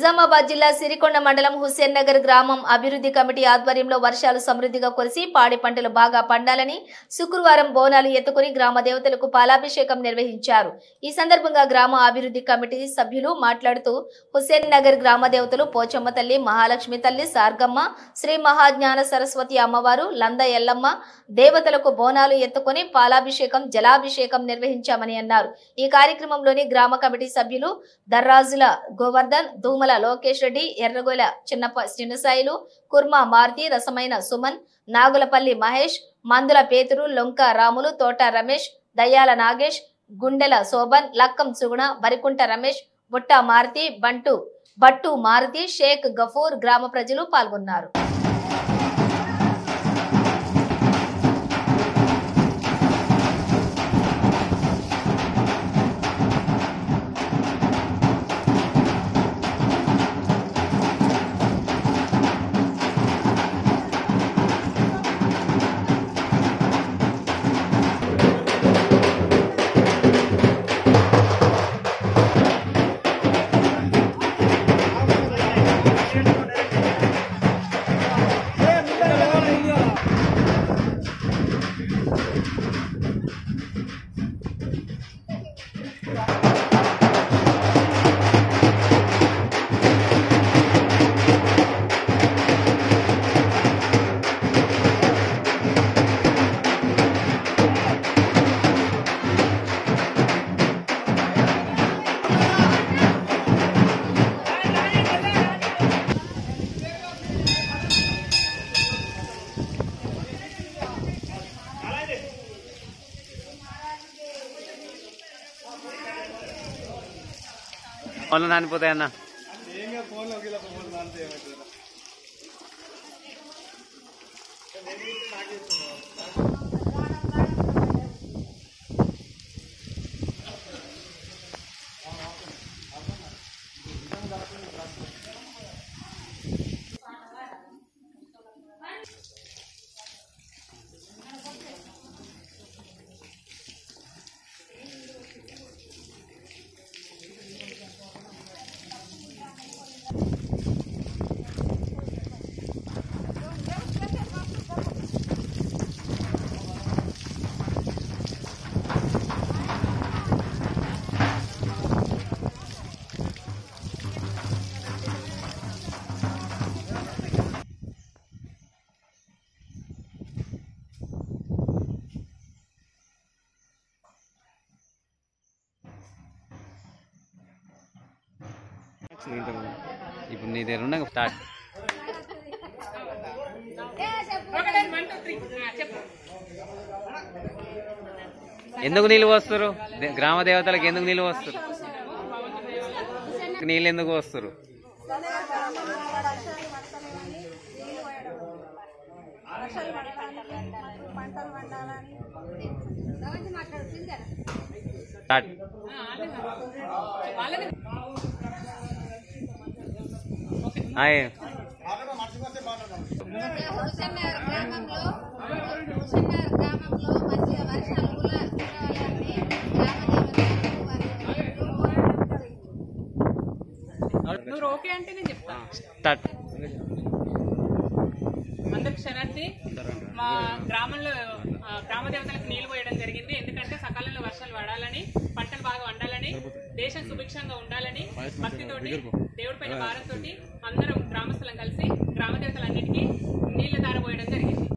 నిజామాబాద్ జిల్లా సిరికొండ మండలం హుస్సేన్ నగర్ గ్రామం అభివృద్ధి కమిటీ ఆధ్వర్యంలో వర్షాలు సమృద్ధిగా కురిసి పాడి పంటలు బాగా పండాలని శుక్రవారం బోనాలు ఎత్తుకుని గ్రామ దేవతలకు పాలాభిషేకం నిర్వహించారు। ఈ సందర్భంగా గ్రామ అభివృద్ధి కమిటీ సభ్యులు మాట్లాడుతూ హుస్సేన్ నగర్ గ్రామ దేవతలు పోచమ్మ తల్లి, మహాలక్ష్మి తల్లి, సార్గమ్మ, శ్రీ మహాజ్ఞాన సరస్వతి అమ్మవారు, లంద ఎల్లమ్మ దేవతలకు బోనాలు ఎత్తుకుని పాలాభిషేకం, జలాభిషేకం నిర్వహించామని అన్నారు। ఈ కార్యక్రమంలోని గ్రామ కమిటీ సభ్యులు దర్రాజుల గోవర్ధన్, దూమల లోకేష్ రెడ్డి, ఎర్రగొల చిన్నసాయిలు, కుర్మా మారుతి, రసమైన సుమన్, నాగులపల్లి మహేష్, మందుల పేతురు, లొంక రాములు, తోట రమేష్, దయ్యాల నాగేష్, గుండెల శోభన్, లక్కం సుగుణ, బరికుంట రమేష్, బుట్ట మారుతి, బట్టు మారుతి, షేక్ గఫూర్ గ్రామ ప్రజలు పాల్గొన్నారు। ఫోన్లో నానిపోతాయి అన్న। ఇప్పుడు నీ దగ్గర ఉన్న స్టార్ట్ ఎందుకు నీళ్ళు పోస్తారు? గ్రామ దేవతలకు ఎందుకు నీళ్ళు పోస్తారు? నీళ్ళు ఎందుకు పోస్తారు? నువ్వు ఓకే అంటే నేను చెప్తా। అందరికి శరణి। మా గ్రామంలో గ్రామ దేవతలకు నీళ్లు పోయడం జరిగింది। ఎందుకంటే సకాలంలో వర్షాలు పడాలని, పంటలు బాగా వండాలని, దేశం సుభిక్షంగా ఉండాలని భక్తితోటి, దేవుడి పైన భారంతో అందరం గ్రామస్తులం కలిసి గ్రామ దేవతలన్నిటికీ నీళ్ల దార పోయడం జరిగింది।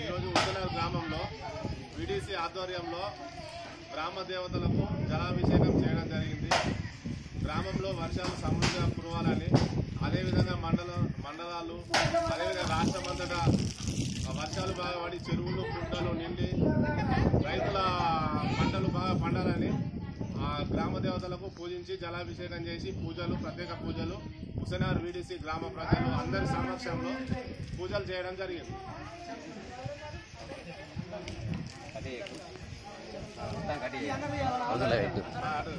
ఈరోజు ఉత్తనగర్ గ్రామంలో వీడీసీ ఆధ్వర్యంలో గ్రామ దేవతలకు జలాభిషేకం చేయడం జరిగింది। గ్రామంలో వర్షాలు సమృద్ధిగా కురవాలని, అదేవిధంగా మండలాలు అదేవిధంగా రాష్ట్రమంతటా వర్షాలు బాగా పడి చెరువులు, కుంటలు నిండి రైతుల పంటలు బాగా పండాలని గ్రామ దేవతలకు పూజించి జలాభిషేకం చేసి ప్రత్యేక పూజలు హుస్సేన్ వీడీసీ గ్రామ ప్రజలు అందరి సమక్షంలో పూజలు చేయడం జరిగింది।